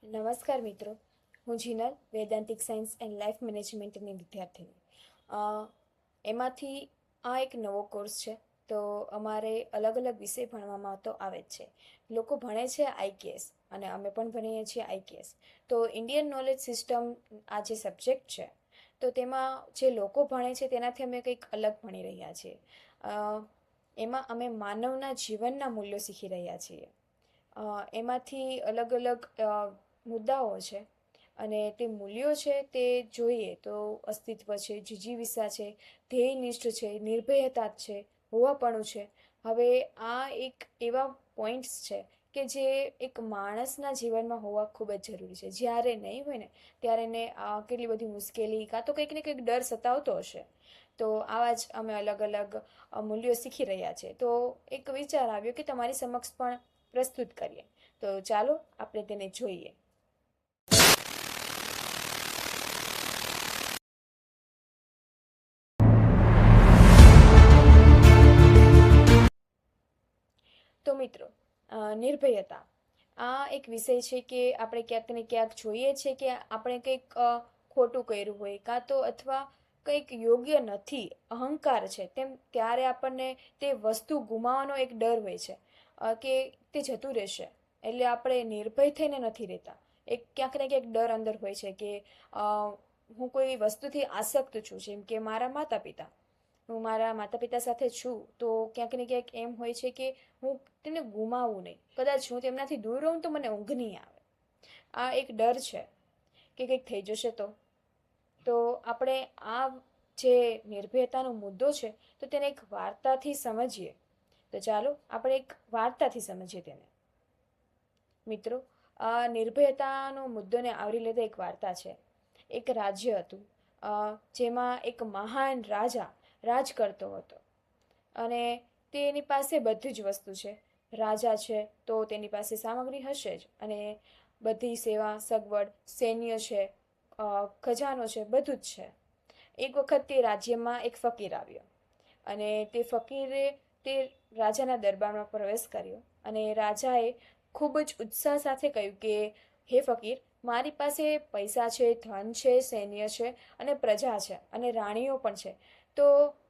નમસ્કાર મિત્રો, હું જીનલ વેદાંતિક સાયન્સ એન્ડ લાઈફ મેનેજમેન્ટની વિદ્યાર્થીની. અ, એમાંથી આ એક નવો કોર્સ છે. તો અમારે અલગ અલગ વિષય ભણવામાં તો આવે જ છે. લોકો ભણે છે આઈકેએસ અને અમે પણ ભણીએ છીએ આઈકેએસ. તો ઇન્ડિયન નોલેજ સિસ્ટમ આ જે સબ્જેક્ટ છે, તો તેમાં જે લોકો ભણે છે તેનાથી અમે કંઈક અલગ ભણી રહ્યા છીએ. અ, એમાં અમે માનવના જીવનના મૂલ્યો શીખી રહ્યા છીએ. એમાંથી અલગ અલગ મુદ્દાઓ છે અને તે મૂલ્યો છે તે જોઈએ તો અસ્તિત્વ છે, જિજીવિષા છે, ધ્યેયનિષ્ઠ છે, નિર્ભયતા છે, હોવાપણું છે. હવે આ એક એવા પોઈન્ટ્સ છે કે જે એક માણસના જીવનમાં હોવા ખૂબ જ જરૂરી છે. જ્યારે નહીં હોય ને ત્યારે એને કેટલી બધી મુશ્કેલી કાં તો કંઈક ને કંઈક ડર સતાવતો હશે. તો આવા જ અમે અલગ અલગ મૂલ્યો શીખી રહ્યા છે. તો એક વિચાર આવ્યો કે તમારી સમક્ષ પણ પ્રસ્તુત કરીએ. તો ચાલો આપણે તેને જોઈએ. તો મિત્રો, નિર્ભયતા આ એક વિષય છે કે આપણે ક્યાંક ને ક્યાંક જોઈએ છે કે આપણે કંઈક ખોટું કર્યું હોય કાં તો અથવા કંઈક યોગ્ય નથી, અહંકાર છે તેમ, ત્યારે આપણને તે વસ્તુ ગુમાવવાનો એક ડર હોય છે કે તે જતું રહેશે. એટલે આપણે નિર્ભય થઈને નથી રહેતા. એક ક્યાંક ને ક્યાંક ડર અંદર હોય છે કે હું કોઈ વસ્તુથી આસક્ત છું. જેમ કે મારા માતા પિતા, હું મારા માતા પિતા સાથે છું તો ક્યાંક ને ક્યાંક એમ હોય છે કે હું તેમને ગુમાવું નહીં. કદાચ હું તેમનાથી દૂર રહું તો મને ઊંઘ નહીં આવે. આ એક ડર છે કે કંઈક થઈ જશે તો આપણે આ જે નિર્ભયતાનો મુદ્દો છે તો તેને એક વાર્તાથી સમજીએ. તો ચાલો આપણે એક વાર્તાથી સમજીએ તેને. મિત્રો, આ નિર્ભયતાનો મુદ્દોને આવરી લેતા એક વાર્તા છે. એક રાજ્ય હતું જેમાં એક મહાન રાજા રાજ કરતો હતો અને તેની પાસે બધી જ વસ્તુ છે. રાજા છે તો તેની પાસે સામગ્રી હશે જ, અને બધી સેવા સગવડ, સૈન્ય છે, ખજાનો છે, બધું જ છે. એક વખત તે રાજ્યમાં એક ફકીર આવ્યો અને તે ફકીરે તે રાજાના દરબારમાં પ્રવેશ કર્યો અને રાજાએ ખૂબ જ ઉત્સાહ સાથે કહ્યું કે હે ફકીર, મારી પાસે પૈસા છે, ધન છે, સૈન્ય છે અને પ્રજા છે અને રાણીઓ પણ છે. તો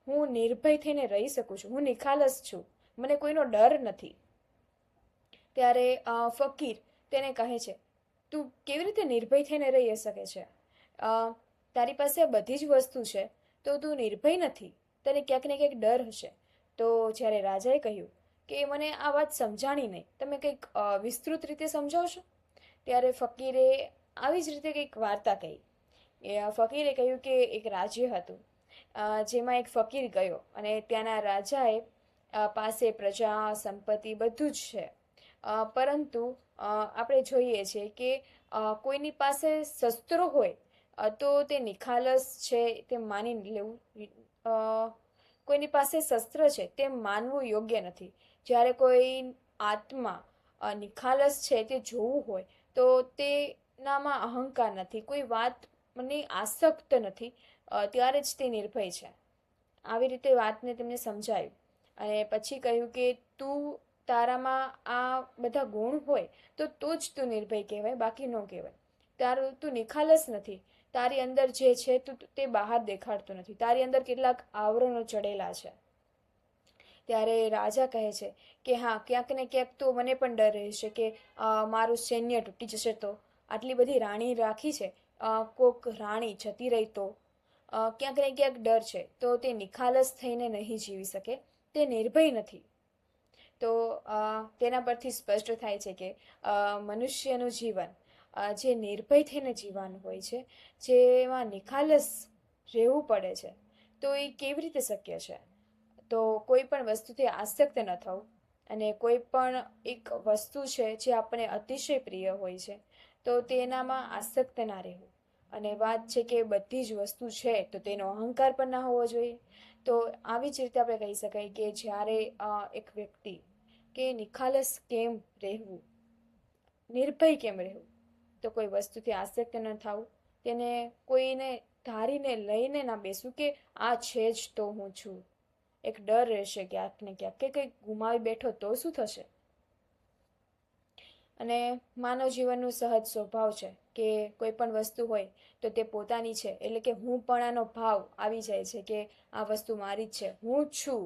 હું નિર્ભય થઈને રહી શકું છું. હું નિખાલસ છું. મને કોઈનો ડર નથી. ત્યારે ફકીર તેને કહે છે, તું કેવી રીતે નિર્ભય થઈને રહી શકે છે? તારી પાસે આ બધી જ વસ્તુ છે તો તું નિર્ભય નથી. તને ક્યાંક ને ક્યાંક ડર હશે. તો જ્યારે રાજાએ કહ્યું કે મને આ વાત સમજાણી નહીં, તમે કંઈક વિસ્તૃત રીતે સમજાવશો? ત્યારે ફકીરે આવી જ રીતે કંઈક વાર્તા કહી. ફકીરે કહ્યું કે એક રાજ્ય હતું જેમાં એક ફકીર ગયો અને ત્યાંના રાજાએ પાસે પ્રજા, સંપત્તિ બધું જ છે. પરંતુ આપણે જોઈએ છીએ કે કોઈની પાસે શસ્ત્રો હોય તો તે નિખાલસ છે તે માની લેવું. કોઈની પાસે શસ્ત્ર છે તે માનવું યોગ્ય નથી. જ્યારે કોઈ આત્મા નિખાલસ છે તે જોવું હોય તો તેનામાં અહંકાર નથી, કોઈ વાતની આસક્ત નથી, ત્યારે જ તે નિર્ભય છે. આવી રીતે વાતને તેમને સમજાયું અને પછી કહ્યું કે તું, તારામાં આ બધા ગુણ હોય તો જ તું નિર્ભય કહેવાય, બાકી ન કહેવાય. તું નિખાલસ નથી. તારી અંદર જે છે તું તે બહાર દેખાડતો નથી. તારી અંદર કેટલાક આવરણો ચડેલા છે. ત્યારે રાજા કહે છે કે હા, ક્યાંક ને ક્યાંક તો મને પણ ડર રહેશે કે મારું સૈન્ય તૂટી જશે તો, આટલી બધી રાણી રાખી છે, કોક રાણી જતી રહી તો, ક્યાંક ને ક્યાંક ડર છે. તો તે નિખાલસ થઈને નહીં જીવી શકે, તે નિર્ભય નથી. તો તેના પરથી સ્પષ્ટ થાય છે કે મનુષ્યનું જીવન જે નિર્ભય થઈને જીવવાનું હોય છે, જેમાં નિખાલસ રહેવું પડે છે, તો એ કેવી રીતે શક્ય છે? તો કોઈ પણ વસ્તુથી આસક્ત ન થવું અને કોઈ પણ એક વસ્તુ છે જે આપણને અતિશય પ્રિય હોય છે તો તેનામાં આસક્ત ના રહેવું. અને વાત છે કે બધી જ વસ્તુ છે તો તેનો અહંકાર પણ ના હોવો જોઈએ. તો આવી જ રીતે આપણે કહી શકાય કે જ્યારે એક વ્યક્તિ કે નિખાલસ કેમ રહેવું, નિર્ભય કેમ રહેવું, તો કોઈ વસ્તુથી આસક્ત ન થવું, તેને કોઈને ધારીને લઈને ના બેસવું કે આ છે જ તો હું છું. એક ડર રહેશે ક્યાંક ને ક્યાંક કે કંઈક ગુમાવી બેઠો તો શું થશે. અને માનવ જીવનનું સહજ સ્વભાવ છે કે કોઈ પણ વસ્તુ હોય તો તે પોતાની છે, એટલે કે હુંપણાનો ભાવ આવી જાય છે કે આ વસ્તુ મારી જ છે, હું છું,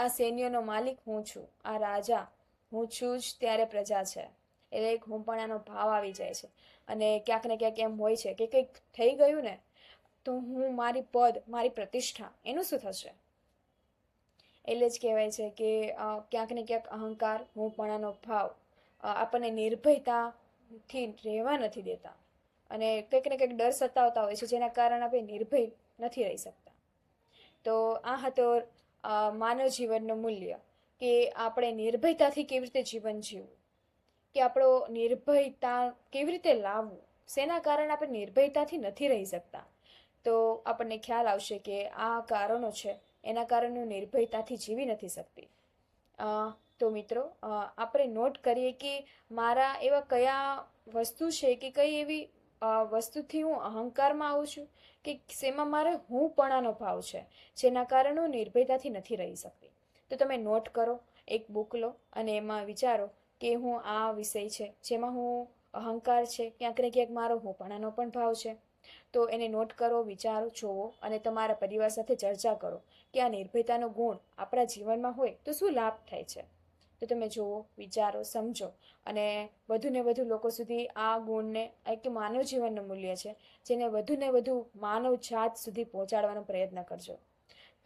આ સૈન્યનો માલિક હું છું, આ રાજા હું છું જ ત્યારે પ્રજા છે, એટલે એક હુંપણાનો ભાવ આવી જાય છે. અને ક્યાંક ને ક્યાંક એમ હોય છે કે કંઈક થઈ ગયું ને તો હું મારી પદ મારી પ્રતિષ્ઠા એનું શું થશે. એટલે જ કહેવાય છે કે ક્યાંક ને ક્યાંક અહંકાર હુંપણાનો ભાવ આપણને નિર્ભયતાથી રહેવા નથી દેતા અને કંઈક ને કંઈક ડર સતાવતા હોય છે, જેના કારણે આપણે નિર્ભય નથી રહી શકતા. તો આ હતો માનવ જીવનનું મૂલ્ય, કે આપણે નિર્ભયતાથી કેવી રીતે જીવન જીવવું, કે આપણો નિર્ભયતા કેવી રીતે લાવવું, શેના કારણે આપણે નિર્ભયતાથી નથી રહી શકતા. તો આપણને ખ્યાલ આવશે કે આ કારણો છે, એના કારણે હું નિર્ભયતાથી જીવી નથી શકતી. તો મિત્રો, આપણે નોટ કરીએ કે મારા એવા કયા વસ્તુ છે કે કઈ એવી વસ્તુથી હું અહંકારમાં આવું છું કે શેમાં મારે હુંપણાનો ભાવ છે, જેના કારણે હું નિર્ભયતાથી નથી રહી શકતી. તો તમે નોટ કરો, એક બુક લો અને એમાં વિચારો કે હું આ વિષય છે જેમાં હું અહંકાર છે, ક્યાંક ને ક્યાંક મારો હુંપણાનો પણ ભાવ છે. તો એને નોટ કરો, વિચારો, જોવો અને તમારા પરિવાર સાથે ચર્ચા કરો કે આ નિર્ભયતાનો ગુણ આપણા જીવનમાં હોય તો શું લાભ થાય છે. તો તમે જુઓ, વિચારો, સમજો અને વધુને વધુ લોકો સુધી આ ગુણને, એક માનવ જીવનનું મૂલ્ય છે જેને વધુને વધુ માનવ જાત સુધી પહોંચાડવાનો પ્રયત્ન કરજો.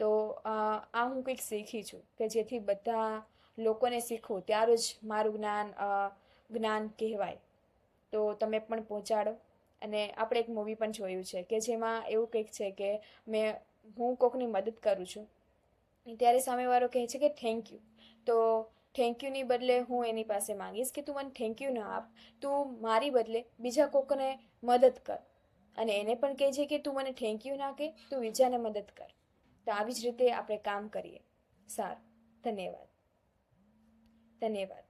તો આ હું કંઈક શીખી છું કે જેથી બધા લોકોને શીખવું ત્યારે જ મારું જ્ઞાન કહેવાય. તો તમે પણ પહોંચાડો. અને આપણે એક મૂવી પણ જોયું છે કે જેમાં એવું કંઈક છે કે હું કોકની મદદ કરું છું ત્યારે સામેવાળો કહે છે કે થેન્ક યુ. તો થેન્ક યુની બદલે હું એની પાસે માંગીશ કે તું મને થેન્ક યુ ના આપ, તું મારી બદલે બીજા કોકને મદદ કર. અને એને પણ કહે છે કે તું મને થેન્ક યુ ના કહે, તું બીજાને મદદ કર. તો આવી જ રીતે આપણે કામ કરીએ. સારું, ધન્યવાદ. ધન્યવાદ.